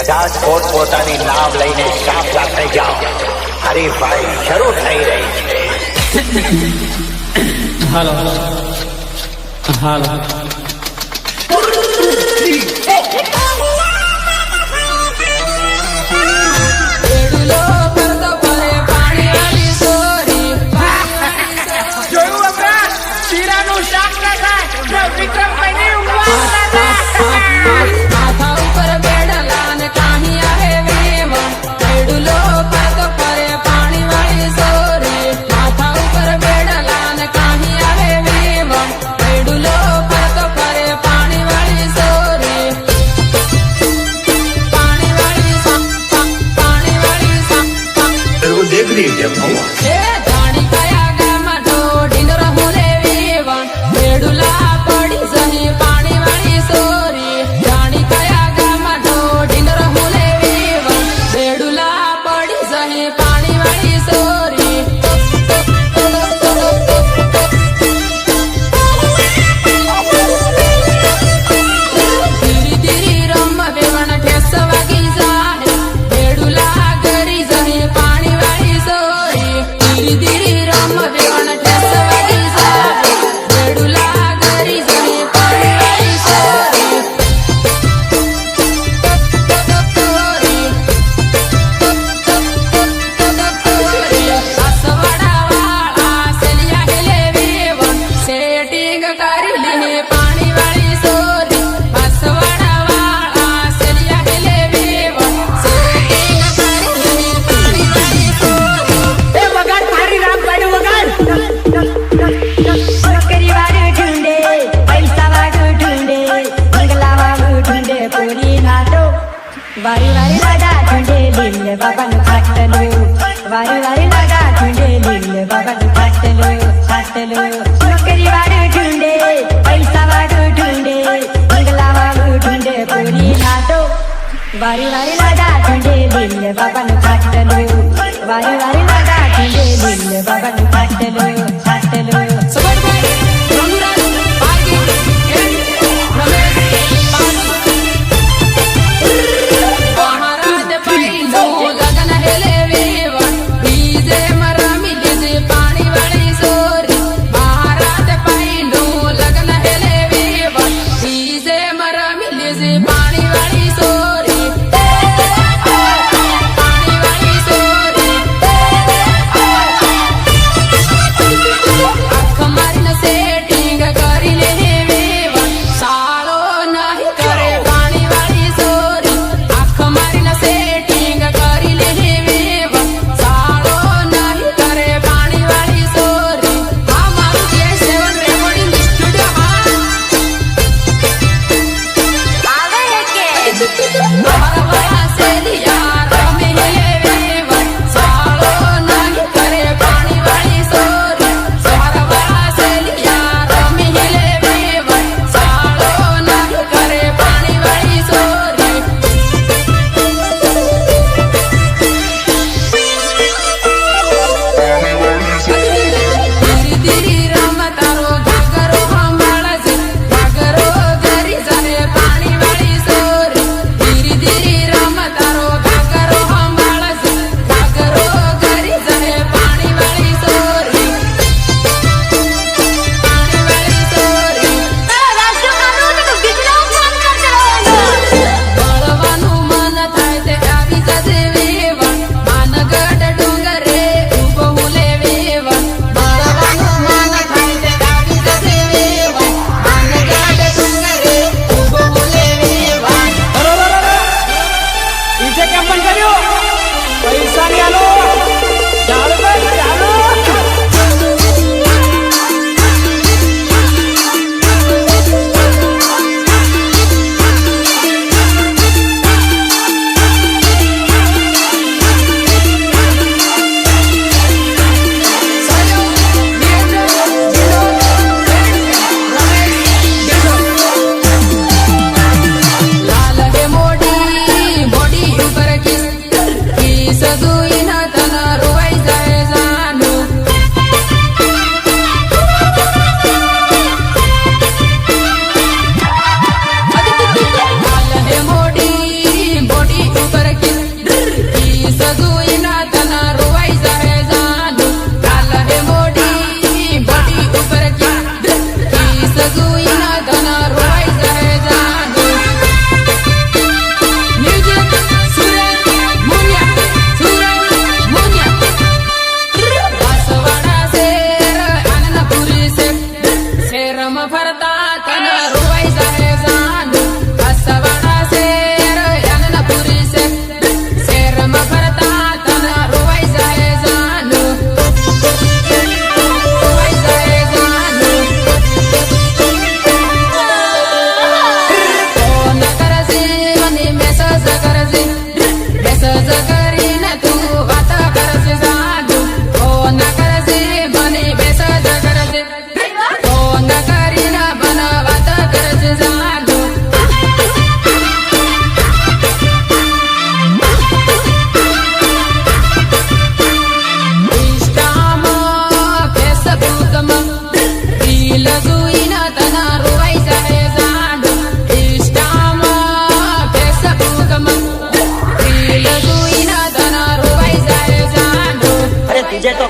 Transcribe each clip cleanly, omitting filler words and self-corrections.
બધા જ પોતપોતાની નાવ લઈને સાફ રાખે જાઓ. હરીફાઈ શરૂ થઈ રહી છે. હાલો હાલો वारी वारी लगा झुंडे लीले बाबा नु खाटलो वारी वारी लगा झुंडे लीले बाबा नु खाटलो नौकरी वाળું ઢૂંढे પૈસા વાળું ઢૂંढे બંગલા વાળું ઢૂંढे પૂરી નાટો વારી વારી લगा झुंडे लीले बाबा नु खाटलो वारी वारी लगा झुंडे लीले बाबा नु खाटलो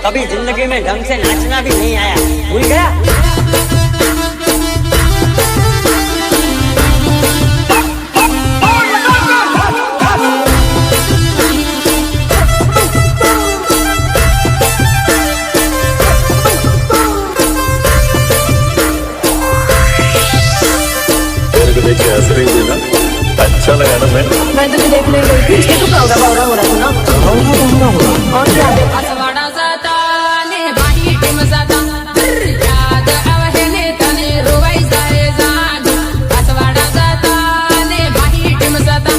कभी जिंदगी में ढंग से नाचना भी नहीं आया, भूल गया। देख के हंस रही थी ना, अच्छा लगा ना। मैं तुझे देखने गई थी, इसके तो होगा बावड़ा हो रहा था ना। और क्या असवाड़ा जाता ने बाही टिम जाता याद आवे ने तने रोवाई जाए जादू। असवाड़ा जाता ने बाही टिम जाता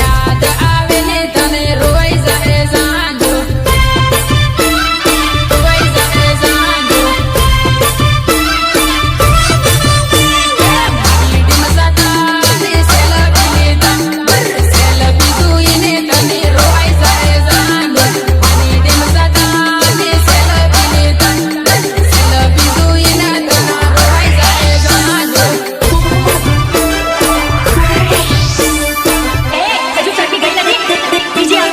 याद आवे ने तने रोवाई जाए जादू। रोवाई जाए जादू। बाही टिम जाता ने सेल्फी लेता सेल्फी तू इने तने रोवाई जाए जादू। बाही टिम जाता ने सेल्फी लेता सेल्फी तू इने तने रोवाई जाए जादू। सजू चटनी गई नहीं पीछे आओ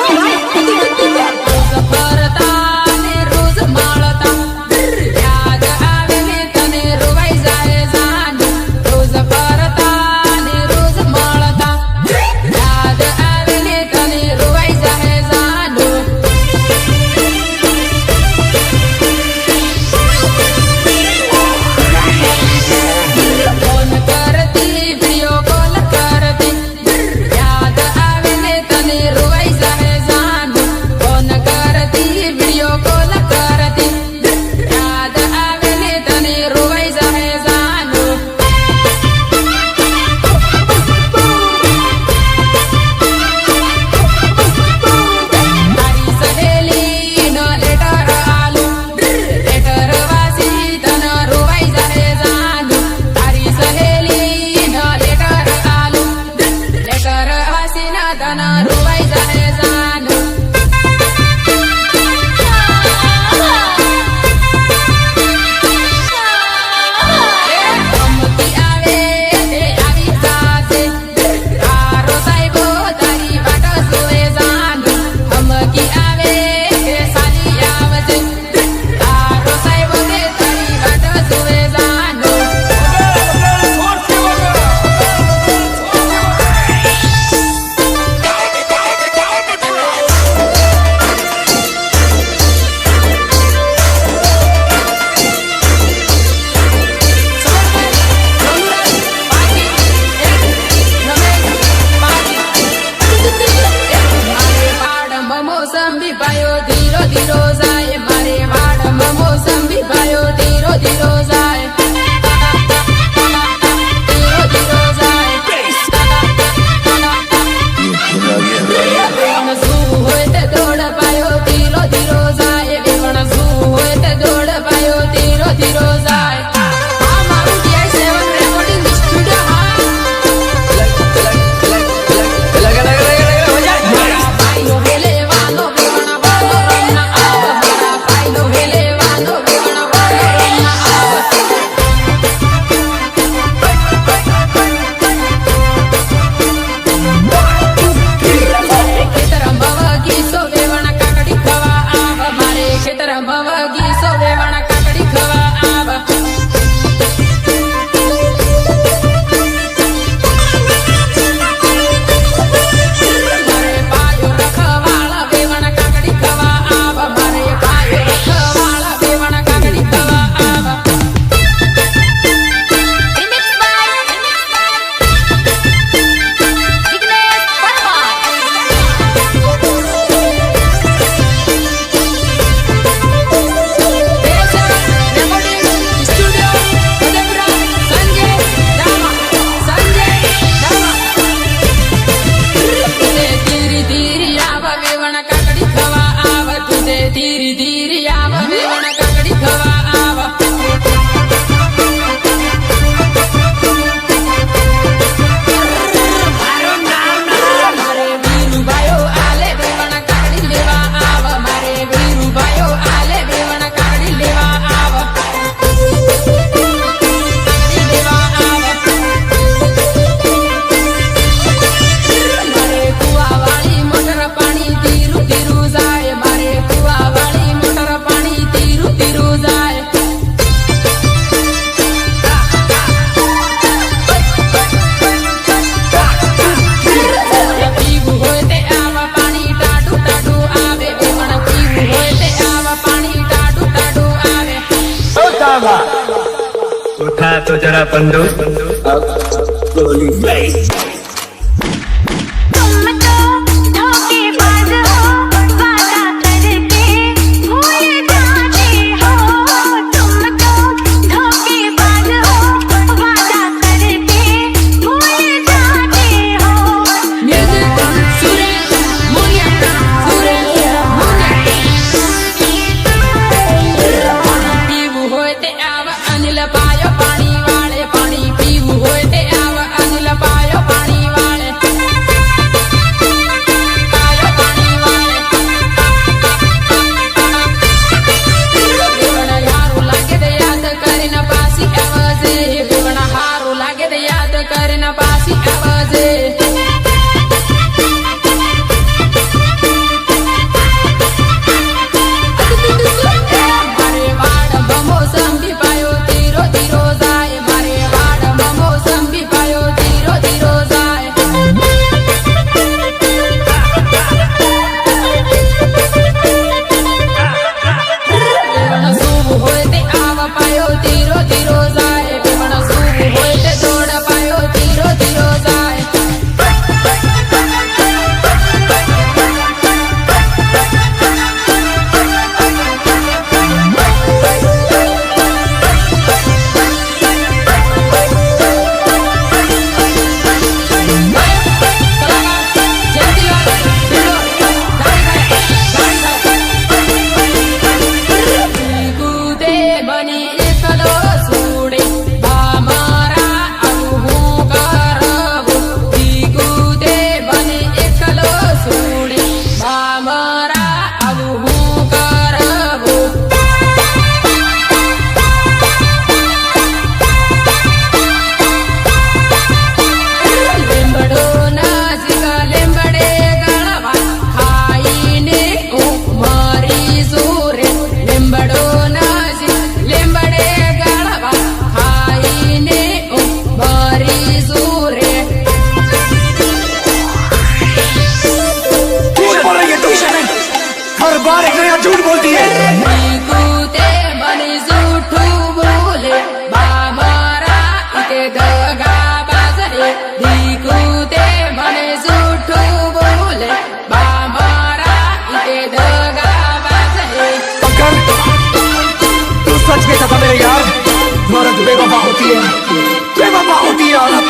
रोज फरता ने रोज माळता याद आवे ने तने रोवाई जाए जादू। रोज फरता ने रोज माळता याद आवे ने तने रोवाई जाए जादू। फोन करती वीडियो कॉल करती याद आवे ने तने रोवाई जाए जादू। फोन करती वीडियो कॉल करती याद आवे ने तने रोवाई जाए जादू। तारी सहेली न लेटर आलू लेटर वासी तन रोवाई जाए जादू। तारी सहेली न लेटर आलू लेटर वासी न तन रोवाई जाए जादू। અમતી આવે તે આવી જાશે તારો સાહેબો તારી વાટ જોવે જાદુ। અમકી આવે તે સાલી આવશે તારો સાહેબો તે તારી વાટ જોવે જાદુ। जरा बंदो गोली फेस तुम तो धोखेबाज हो वादा करके भूल जाते हो तुम तो धोखेबाज हो वादा करके भूल जाते हो म्यूजिक सुरेश मुनिया सुरेश પીવું હોય તે આવ અનિલ પાયો પાણી વાળે પાણી પીવું હોય તે આવ અનિલ પાયો પાણી વાળે પાયો પાણી વાળે બેવણા હારું લાગે તે યાદ કરીને પાછી આવજે બેવણા હારું લાગે તે યાદ કરીને પાછી આવજે મારે વાડમાં મોસંબી પાયો ધીરો ધીરો જાય મારે વાડમાં મોસંબી પાયો ધીરો ધીરો જાય બેવણા સૂવું હોય તે આવ પાયો ધીરો ધીરો જાય બેવણા સૂવું હોય તે દોડ પાયો ધીરો ધીરો જાય કૂદે બની એકલો સુડે મારા આવું હું કરવું કૂદે બની એકલો સુડે મારા આવું હું કરવું લીંબડો નાસિક લીંબડે ગળવા ખાઈને હું મરી સુરે લીંબડો નાસિક લીંબડે ગળવા ખાઈને હું મરી સુરે झूठ बोल रही है तू हर बार एक नया झूठ बोलती है કૂદે બની જૂઠું બોલે મારા ઇતે દગા બાજરે કૂદે બને જૂઠું બોલે મારા ઇતે દગા બાજરે पकड़ तू सच कहता था मेरे यार औरत बेवफा होती है बेवफा होती है औरत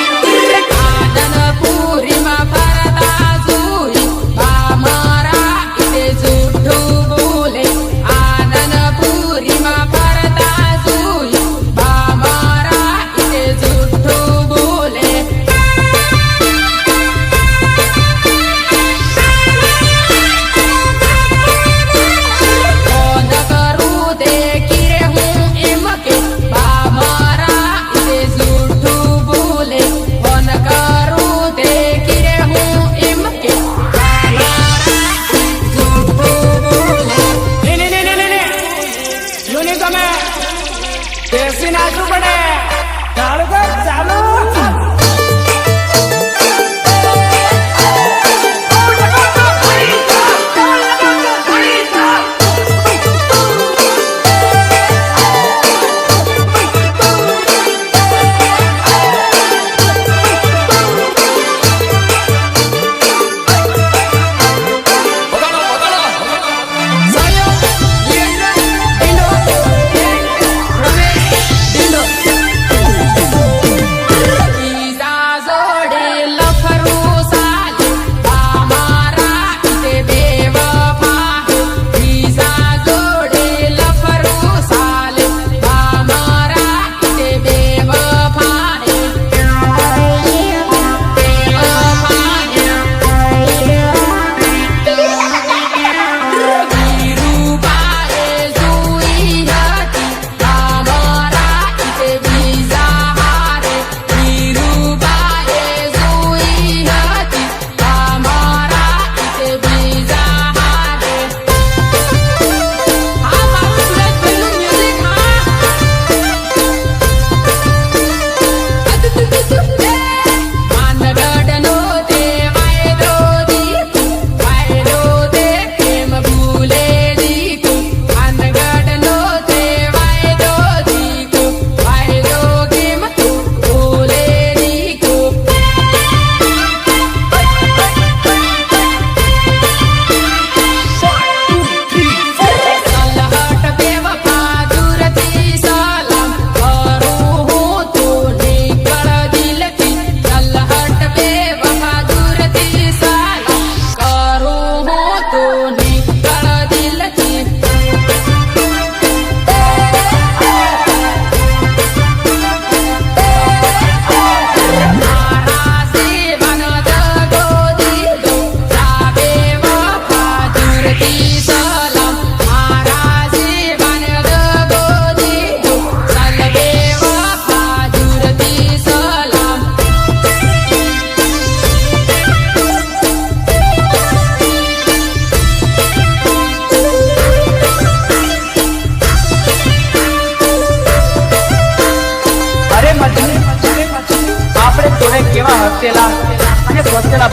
આનંદપુરીમાં ફરતા જોઈ મારા ઇતે જૂઠું બોલે આનંદપુરીમાં ફરતા જોઈ મારા ઇતે જૂઠું બોલે ફોન કરું તે કિરે હું એમ કે મારા ઇતે જૂઠું બોલે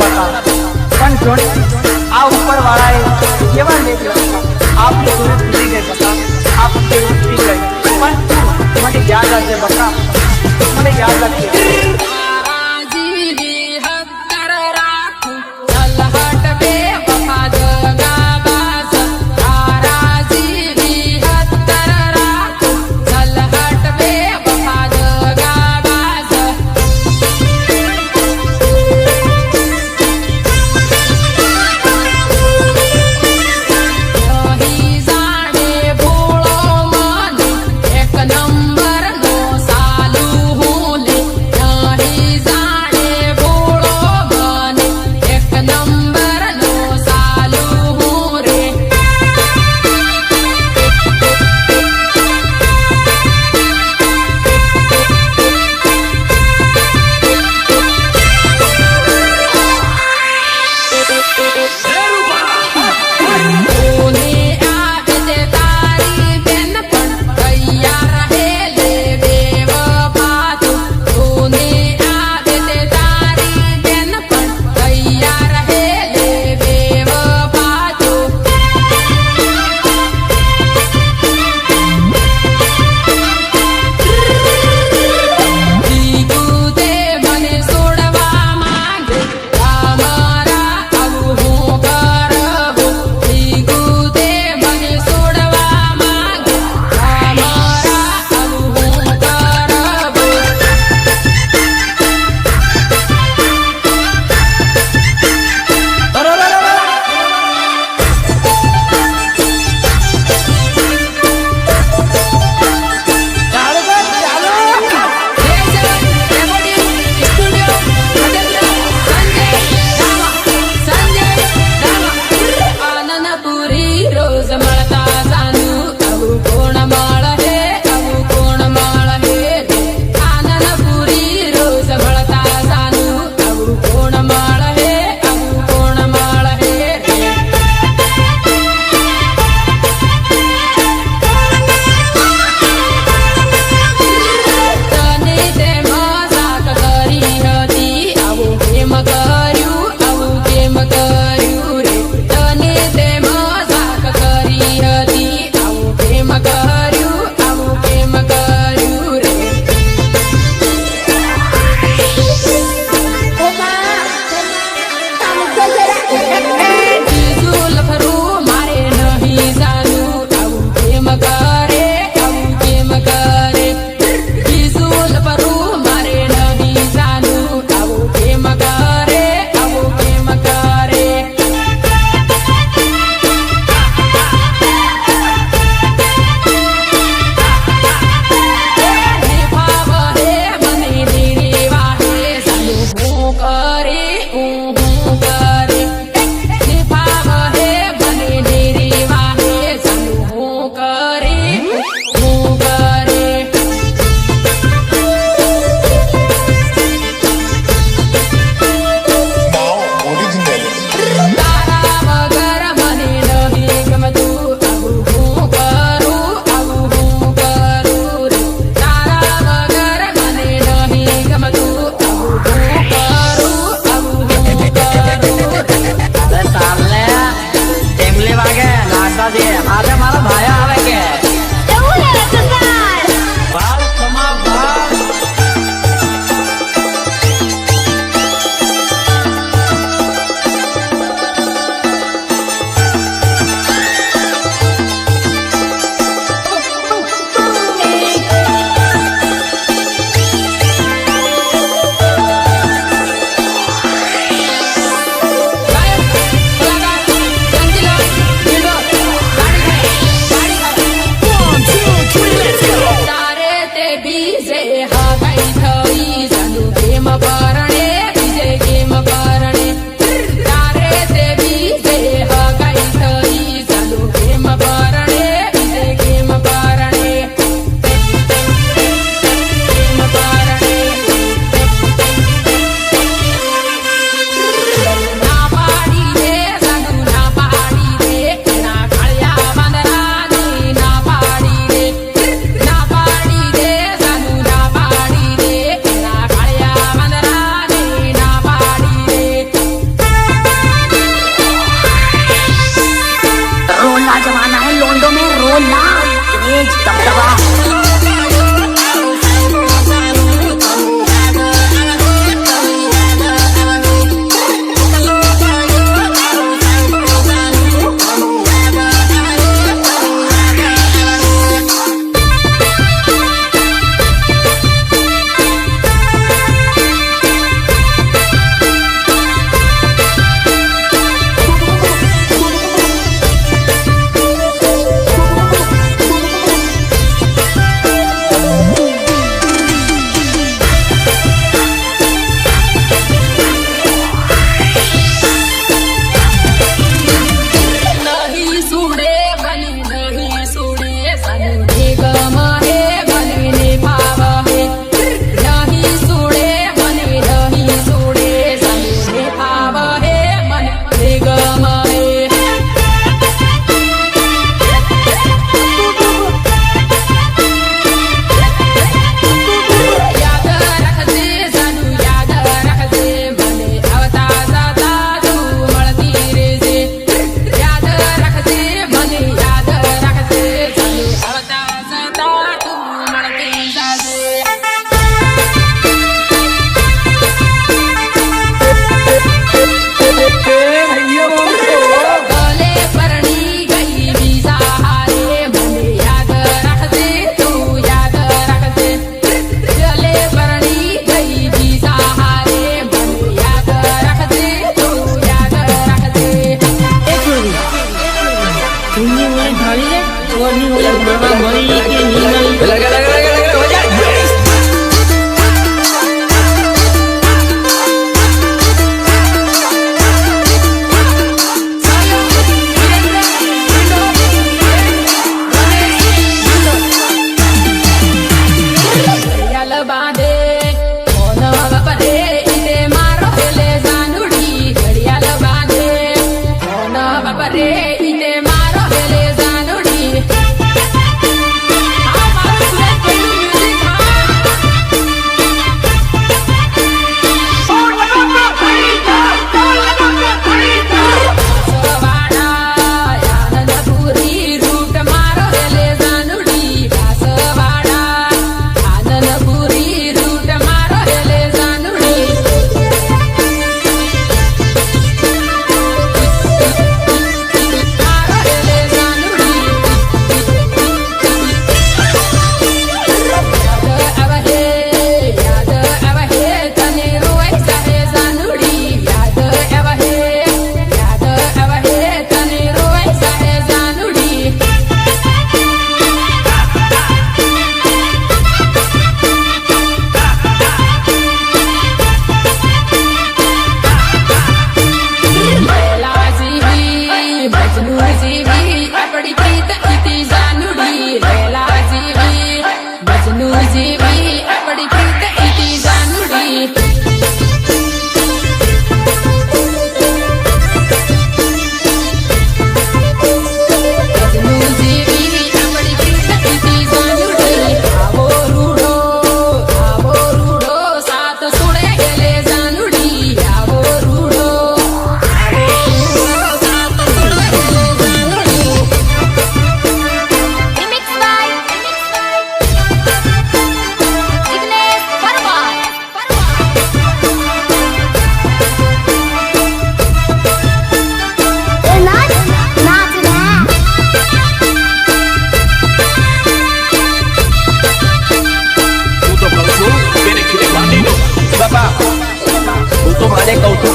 બકા પણ જોડે આ ઉપર વાળાએ કેવા લેખ લખ્યા આપની સુરત ભૂલી ગઈ બકા આપની ઉઠી ગઈ પણ તું મને યાદ રાખજે બકા મને યાદ રાખજે તારાજીની હત્તર રાખું સલહટ બે વફા જગાબાસ તારાજીની હત્તર રાખું સલહટ બે વફા જગાબાસ નહીં જાણે ભોળો મને એક નંબરનો સાલુ હું લે નહીં જાણે ભોળો મને એક નંબરનો સાલુ હું રે કોને આવે તે તારી બેન પણ તૈયાર હે લે બેવફા તું કોને આવે તે તારી બેન પણ તૈયાર હે લે બેવફા તું જીગુ તે મને છોડવા માંગે તમારા આવું હું કરવું જીગુ તે મને છોડવા માંગે તમારા આવું હું કરવું આનંદપુરી રોજ મળતા જાનું આવું કોણ માળ હે આવું કોણ માળ હે રે આનંદપુરી રોજ મળતા જાનું આવું કોણ માળ હે આવું કોણ માળ હે રે તને તે મજાક કરી હતી આવું કેમ કર્યું આવું કેમ કર્યું રે તને તે મજાક કરી હતી આવું કેમ કર્યું આવું કેમ કર્યું રે જીજુલ ફરું મારે નહીં જાનું આવું કેમ કરે આવું કેમ કરે જીજુલ ફરું મારે નહીં જાનું આવું કેમ કરે આવું કેમ કરે ફાવ હે મને રેવા હે જાનું હું કરે હું કરે ઉમરવા મળી કે નહીં મળી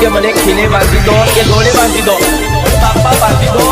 કે મને ખીલે બાંધી દો કે દોડે બાંધી દો બાપા બાંધી દો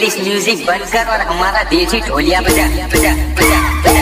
इंग्लिश म्यूजिक बंद कर और हमारा देसी ढोलिया बजा बजा बजा